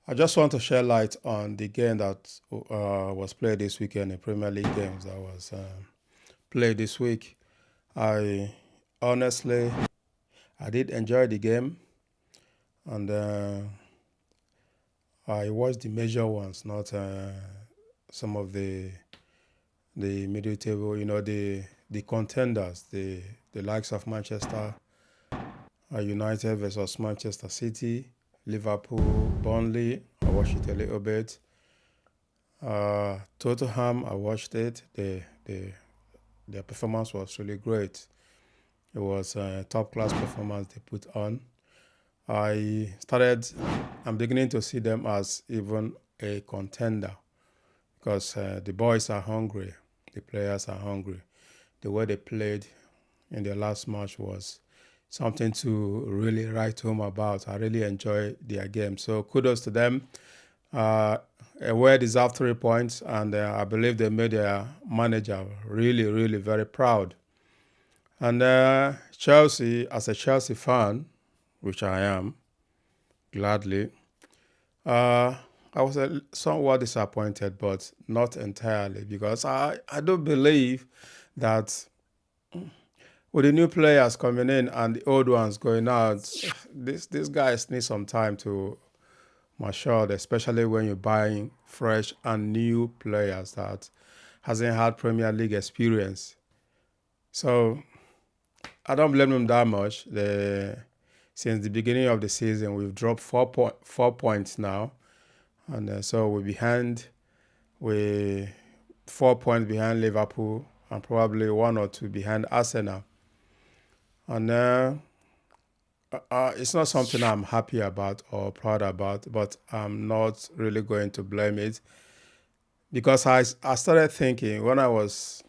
I just want to share light on the game that was played this weekend, the Premier League games that was played this week. I honestly, I did enjoy the game, and I watched the major ones, not some of the middle table. The contenders, the likes of Manchester United versus Manchester City, Liverpool, Burnley. I watched it a little bit. Tottenham, I watched it. Their performance was really great. It was a top class performance they put on. I'm beginning to see them as even a contender because the boys are hungry, the players are hungry. The way they played in their last match was something to really write home about. I really enjoy their game. So kudos to them. A well-deserved 3 points, and I believe they made their manager really, really very proud. And Chelsea, as a Chelsea fan, which I am, gladly, I was somewhat disappointed, but not entirely, because I do believe that with the new players coming in and the old ones going out, these guys need some time to mature, especially when you're buying fresh and new players that hasn't had Premier League experience. So I don't blame them that much. Since the beginning of the season, we've dropped 4 points now, and so we're 4 points behind Liverpool and probably 1 or 2 behind Arsenal. And it's not something I'm happy about or proud about, but I'm not really going to blame it, because I started thinking when I was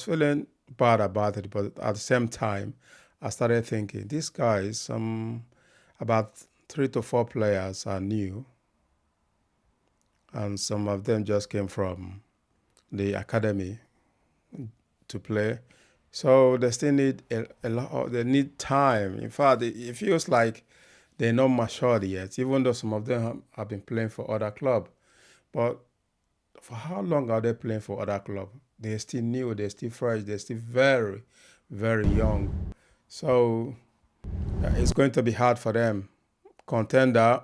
feeling bad about it, but at the same time, I started thinking these guys, about 3 to 4 players are new, and some of them just came from the academy to play. So they still need a lot. They need time. In fact, it feels like they're not matured yet, even though some of them have been playing for other clubs. But for how long are they playing for other clubs? They're still new. They're still fresh. They're still very, very young. So it's going to be hard for them. Contender,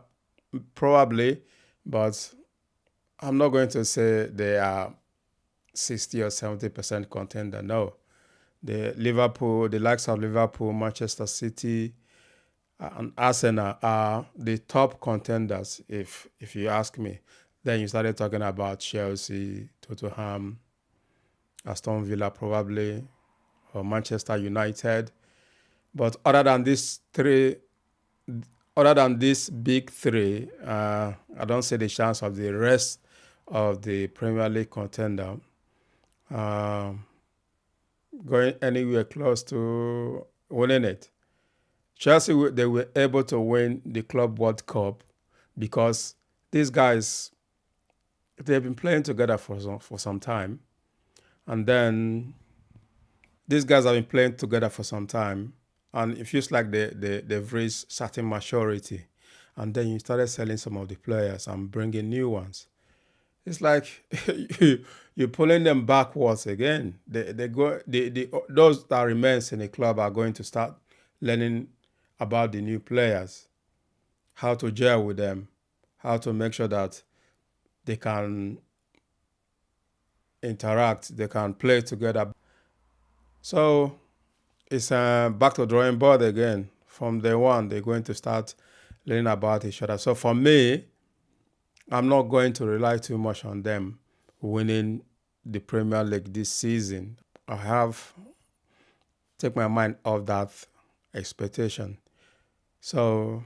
probably, but I'm not going to say they are 60 or 70% contender. No. The likes of Liverpool, Manchester City, and Arsenal are the top contenders, if you ask me. Then you started talking about Chelsea, Tottenham, Aston Villa probably, or Manchester United. But other than these big three, I don't see the chance of the rest of the Premier League contender going anywhere close to winning it. Chelsea, they were able to win the Club World Cup because these guys, they've been playing together for some time. And then these guys have been playing together for some time. And it feels like they've reached certain maturity. And then you started selling some of the players and bringing new ones. It's like you're pulling them backwards again. Those that remains in the club are going to start learning about the new players, how to gel with them, how to make sure that they can interact, they can play together. So it's back to drawing board again. From day one, they're going to start learning about each other. So for me, I'm not going to rely too much on them winning the Premier League this season. I have take my mind off that expectation. So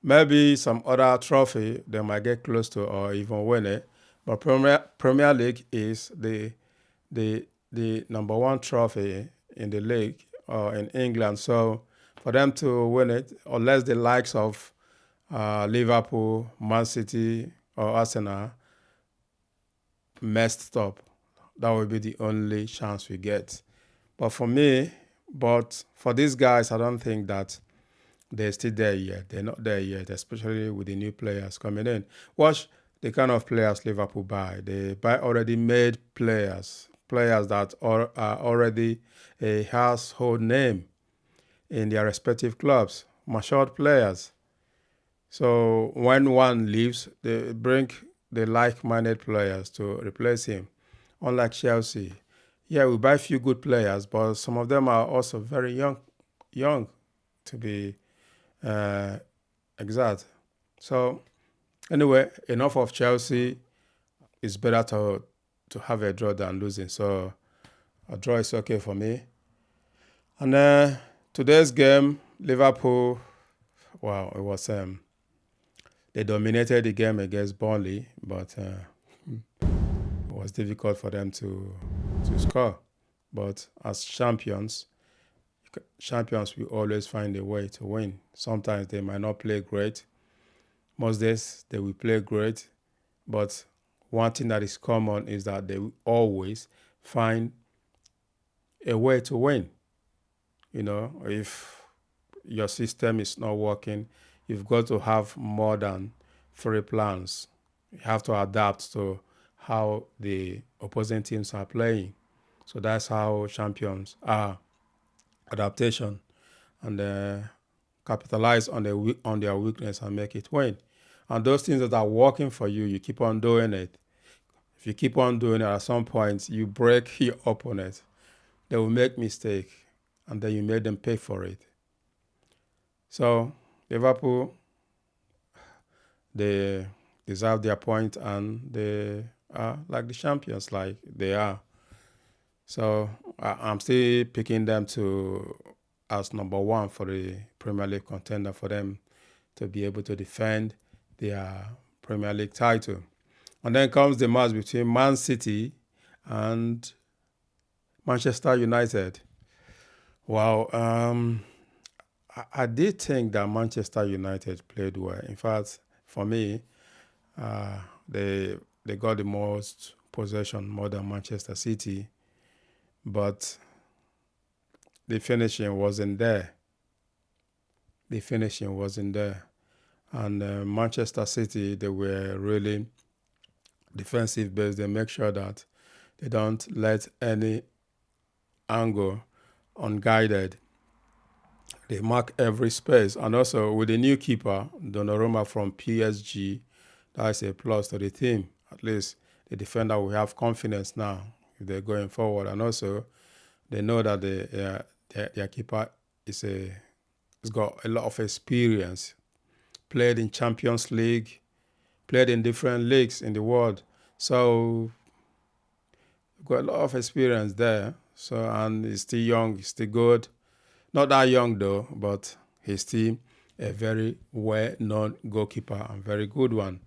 maybe some other trophy they might get close to or even win it. But Premier League is the number one trophy in the league or in England. So for them to win it, unless the likes of Liverpool, MANCITY, or Arsenal messed up, that would be the only chance we get. But for these guys, I don't think that they're still there yet. They're not there yet, especially with the new players coming in. Watch the kind of players Liverpool buy. They buy already made players, players that are already a household name in their respective clubs, matured players. So when one leaves, they bring the like-minded players to replace him. Unlike Chelsea, yeah, we buy few good players, but some of them are also very young to be exact. So anyway, enough of Chelsea. It's better to have a draw than losing. So a draw is okay for me. And today's game, Liverpool, wow, it was they dominated the game against Burnley, but it was difficult for them to score. But as champions will always find a way to win. Sometimes they might not play great. Most days they will play great. But one thing that is common is that they will always find a way to win. You know, if your system is not working, you've got to have more than 3 plans. You have to adapt to how the opposing teams are playing. So that's how champions are. Adaptation, and capitalize on their weakness and make it win. And those things that are working for you, you keep on doing it. If you keep on doing it, at some point you break your opponent. They will make mistake, and then you make them pay for it. So Liverpool, they deserve their point, and they are like the champions, like they are. So I'm still picking them as number one for the Premier League contender, for them to be able to defend their Premier League title. And then comes the match between Man City and Manchester United. Wow, I did think that Manchester United played well. In fact, for me, they got the most possession, more than Manchester City, but the finishing wasn't there. And Manchester City, they were really defensive based. They make sure that they don't let any angle unguided. They mark every space. And also with the new keeper, Donnarumma from PSG, that's a plus to the team. At least the defender will have confidence now if they're going forward. And also they know that their keeper has got a lot of experience. Played in Champions League, played in different leagues in the world. So got a lot of experience there. So, and he's still young, he's still good. Not that young though, but he's still a very well-known goalkeeper and very good one.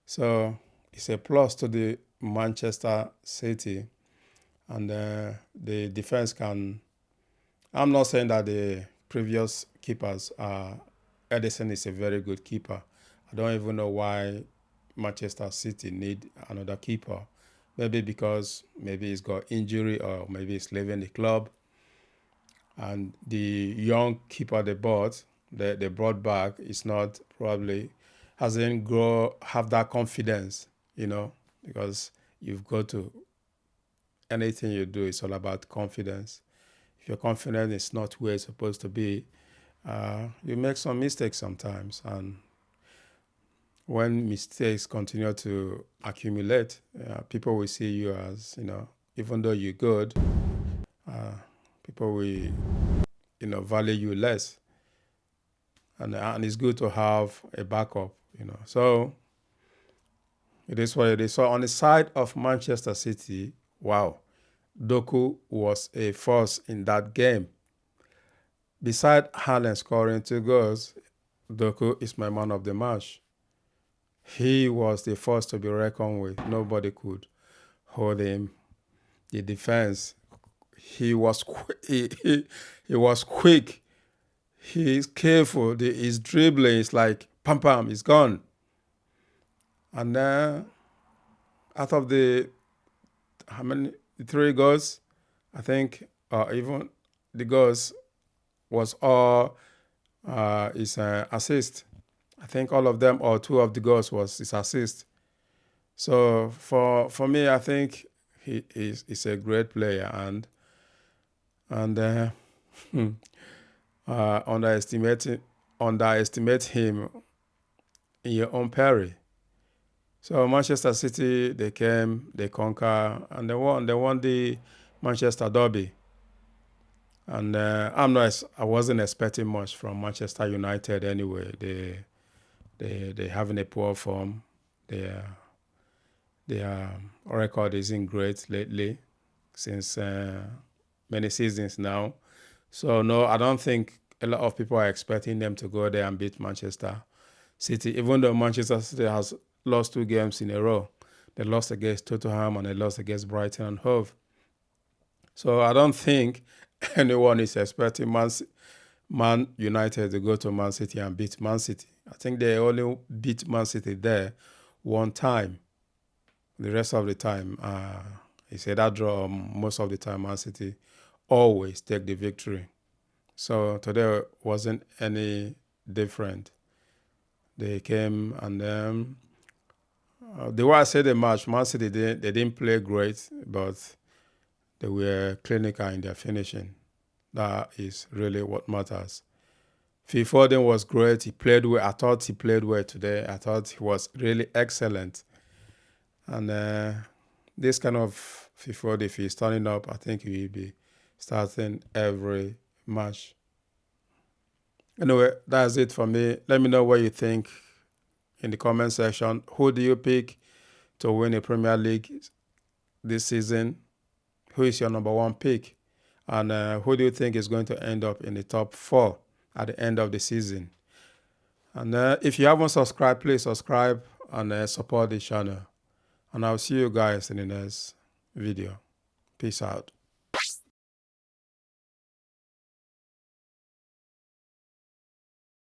So it's a plus to the Manchester City. And the defense can... I'm not saying that the previous keepers Edison is a very good keeper. I don't even know why Manchester City need another keeper. Maybe because maybe he's got injury, or maybe he's leaving the club. And the young keeper they brought back is not probably hasn't have that confidence, because you've got to... anything you do is all about confidence. If your confidence is not where it's supposed to be, you make some mistakes sometimes. And when mistakes continue to accumulate, people will see you as, even though you're good, people will, value you less. And it's good to have a backup, So it is what it is. So on the side of Manchester City, wow, Doku was a force in that game. Beside Haaland scoring 2 goals, Doku is my man of the match. He was the first to be reckoned with. Nobody could hold him. The defense, he was he was quick. He's careful. His dribbling is like pam pam, he's gone. And then out of the 3 goals, I think even the goals was all is assist. I think all of them or two of the goals was his assist. So for me, I think he is a great player, and underestimate him in your own peril. So Manchester City, they came, they conquer, and they won. They won the Manchester Derby. And I wasn't expecting much from Manchester United anyway. They having a poor form. Their record isn't great lately, since many seasons now. So no, I don't think a lot of people are expecting them to go there and beat Manchester City, even though Manchester City has lost 2 games in a row. They lost against Tottenham and they lost against Brighton and Hove. So I don't think anyone is expecting Man United to go to Man City and beat Man City. I think they only beat Man City there one time. The rest of the time, it's either draw. Most of the time, Man City always take the victory. So today wasn't any different. They came and the way I said the match, Man City they didn't play great, but they were clinical in their finishing. That is really what matters. Phil Foden was great. He played well. I thought he played well today. I thought he was really excellent. And this kind of Phil Foden, if he's turning up, I think he will be starting every match. Anyway, that's it for me. Let me know what you think in the comment section. Who do you pick to win a Premier League this season? Who is your number one pick? And who do you think is going to end up in the top 4 at the end of the season? And if you haven't subscribed, please subscribe and support the channel. And I'll see you guys in the next video. Peace out.